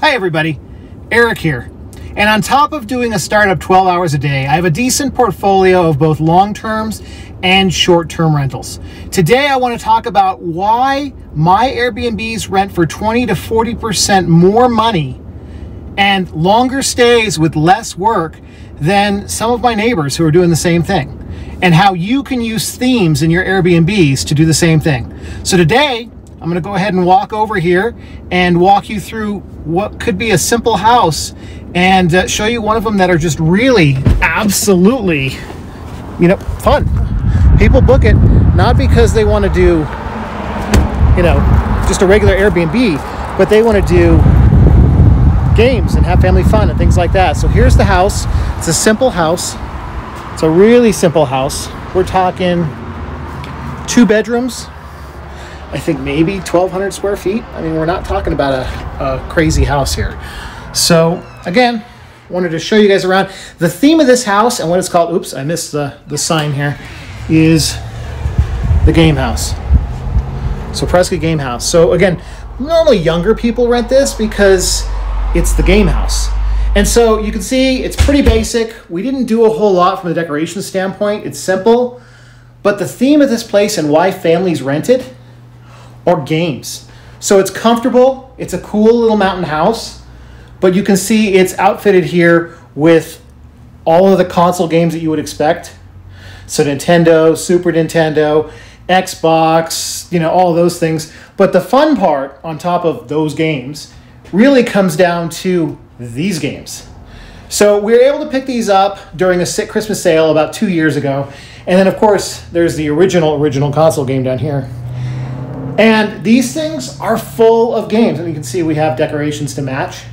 Hi everybody, Eric here. And on top of doing a startup 12 hours a day, I have a decent portfolio of both long-terms and short-term rentals. Today I want to talk about why my Airbnbs rent for 20 to 40% more money and longer stays with less work than some of my neighbors who are doing the same thing, and how you can use themes in your Airbnbs to do the same thing. So today, I'm going to go ahead and walk over here and walk you through what could be a simple house and show you one of them that are just really absolutely, fun. People book it not because they want to do, just a regular Airbnb, but they want to do games and have family fun and things like that. So here's the house. It's a simple house. It's a really simple house. We're talking 2 bedrooms. I think maybe 1,200 square feet. I mean, we're not talking about a crazy house here. So again, wanted to show you guys around. The theme of this house and what it's called, oops, I missed the sign here, is the game house. So Prescott game house. So again, normally younger people rent this because it's the game house. And so you can see it's pretty basic. We didn't do a whole lot from the decoration standpoint. It's simple, but the theme of this place and why families rent it are games. So it's comfortable, it's a cool little mountain house, but you can see it's outfitted here with all of the console games that you would expect. So Nintendo, Super Nintendo, Xbox, all those things. But the fun part on top of those games really comes down to these games. So we were able to pick these up during a Christmas sale about 2 years ago. And then of course, there's the original console game down here. And these things are full of games. And you can see we have decorations to match.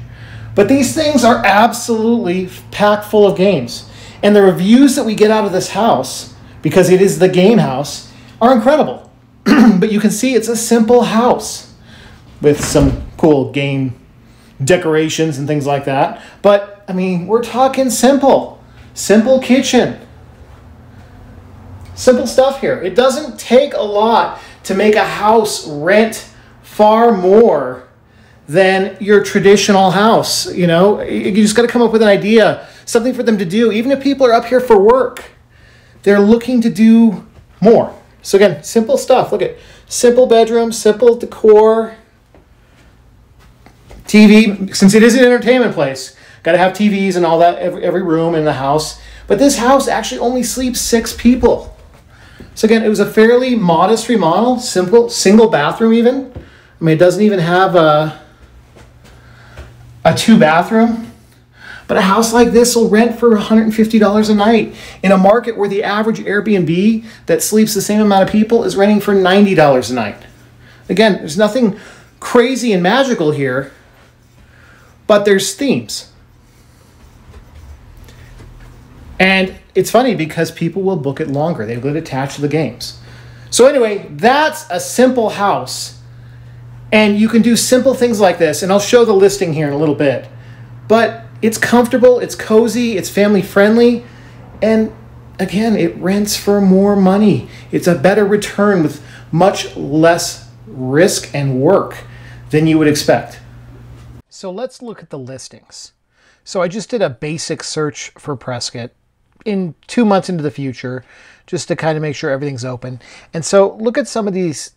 But these things are absolutely packed full of games. And the reviews that we get out of this house, because it is the game house, are incredible. But you can see it's a simple house with some cool game decorations and things like that. But, I mean, we're talking simple. Simple kitchen. Simple stuff here. It doesn't take a lot to make a house rent far more than your traditional house. You just got to come up with an idea, something for them to do. Even if people are up here for work, they're looking to do more. So again, simple stuff. Look at simple bedroom, simple decor, TV. Since it is an entertainment place, got to have TVs and all that every room in the house. But this house actually only sleeps 6 people. So again, it was a fairly modest remodel, simple, single bathroom even. I mean, it doesn't even have a 2 bathroom. But a house like this will rent for $150 a night in a market where the average Airbnb that sleeps the same amount of people is renting for $90 a night. Again, there's nothing crazy and magical here, but there's themes. And it's funny because people will book it longer. They will attach to the games. So anyway, that's a simple house. And you can do simple things like this. And I'll show the listing here in a little bit. But it's comfortable, it's cozy, it's family friendly. And again, it rents for more money. It's a better return with much less risk and work than you would expect. So let's look at the listings. So I just did a basic search for Prescott in 2 months into the future, just to kind of make sure everything's open. And so look at some of these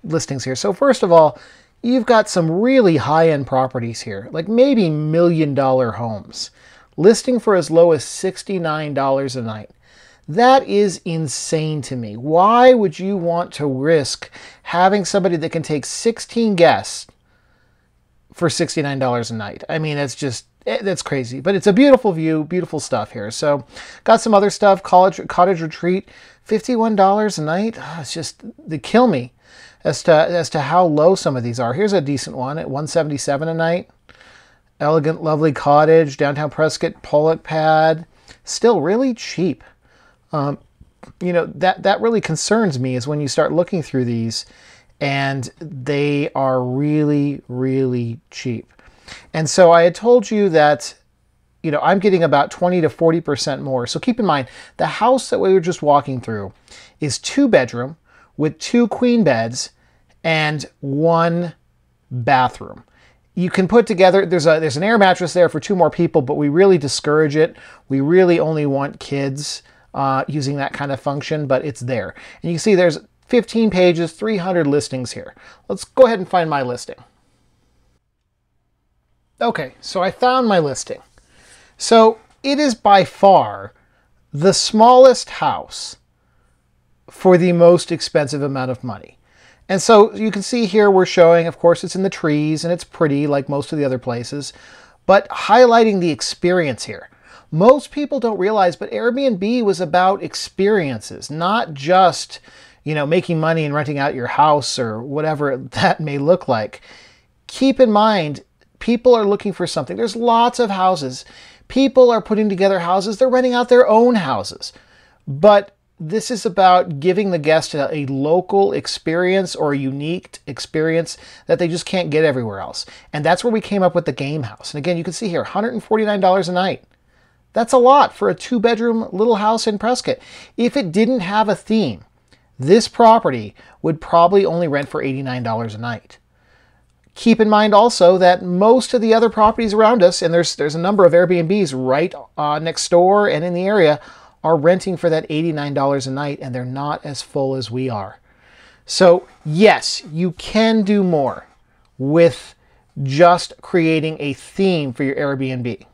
listings here. So first of all, you've got some really high-end properties here, like maybe $1 million homes, listing for as low as $69 a night. That is insane to me. Why would you want to risk having somebody that can take 16 guests for $69 a night? I mean, that's crazy, but it's a beautiful view, beautiful stuff here. So got some other stuff, cottage retreat, $51 a night. Oh, it's just, they kill me as to how low some of these are. Here's a decent one at $177 a night. Elegant, lovely cottage, downtown Prescott, Pollock pad, still really cheap. That really concerns me is when you start looking through these and they are really, really cheap. And so I had told you that, I'm getting about 20 to 40% more. So keep in mind, the house that we were just walking through is 2 bedroom with 2 queen beds and 1 bathroom. You can put together, there's an air mattress there for 2 more people, but we really discourage it. We really only want kids using that kind of function, but it's there. And you can see there's 15 pages, 300 listings here. Let's go ahead and find my listing. Okay, so I found my listing. So it is by far the smallest house for the most expensive amount of money. And so you can see here we're showing, of course, it's in the trees and it's pretty like most of the other places, but highlighting the experience here. Most people don't realize, but Airbnb was about experiences, not just, you know, making money and renting out your house or whatever that may look like. Keep in mind, people are looking for something. There's lots of houses. People are putting together houses. They're renting out their own houses. But this is about giving the guest a local experience or a unique experience that they just can't get everywhere else. And that's where we came up with the game house. And again, you can see here, $149 a night. That's a lot for a 2-bedroom little house in Prescott. If it didn't have a theme, this property would probably only rent for $89 a night. Keep in mind also that most of the other properties around us, and there's a number of Airbnbs right next door and in the area, are renting for that $89 a night, and they're not as full as we are. So yes, you can do more with just creating a theme for your Airbnb.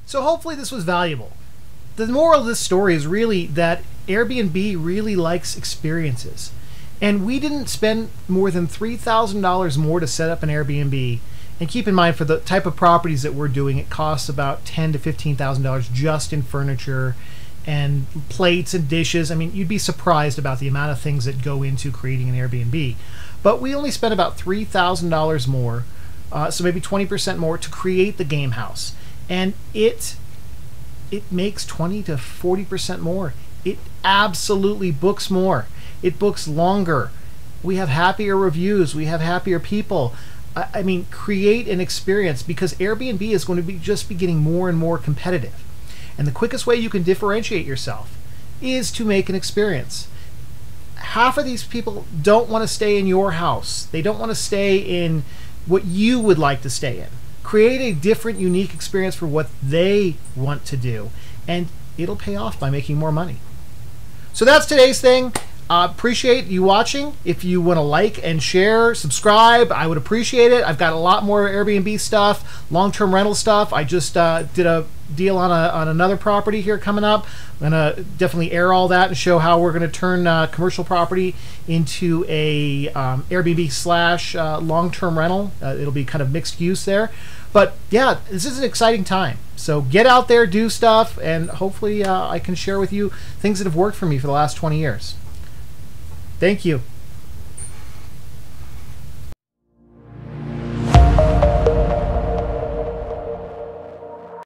So hopefully this was valuable. The moral of this story is really that Airbnb really likes experiences. And we didn't spend more than $3,000 more to set up an Airbnb. And keep in mind, for the type of properties that we're doing, it costs about $10,000 to $15,000 just in furniture and plates and dishes. I mean, you'd be surprised about the amount of things that go into creating an Airbnb. But we only spent about $3,000 more, so maybe 20% more, to create the game house. And it makes 20 to 40% more. It absolutely books more. It books longer. We have happier reviews. We have happier people. I mean, create an experience, because Airbnb is going to just be getting more and more competitive. And the quickest way you can differentiate yourself is to make an experience. Half of these people don't want to stay in your house. They don't want to stay in what you would like to stay in. Create a different, unique experience for what they want to do, and it'll pay off by making more money. So that's today's thing. Appreciate you watching. If you want to like and share, subscribe, I would appreciate it. I've got a lot more Airbnb stuff, long-term rental stuff. I just did a deal on another property here coming up. I'm going to definitely air all that and show how we're going to turn commercial property into a Airbnb slash long-term rental. It'll be kind of mixed use there. But yeah, this is an exciting time. So get out there, do stuff, and hopefully I can share with you things that have worked for me for the last 20 years. Thank you.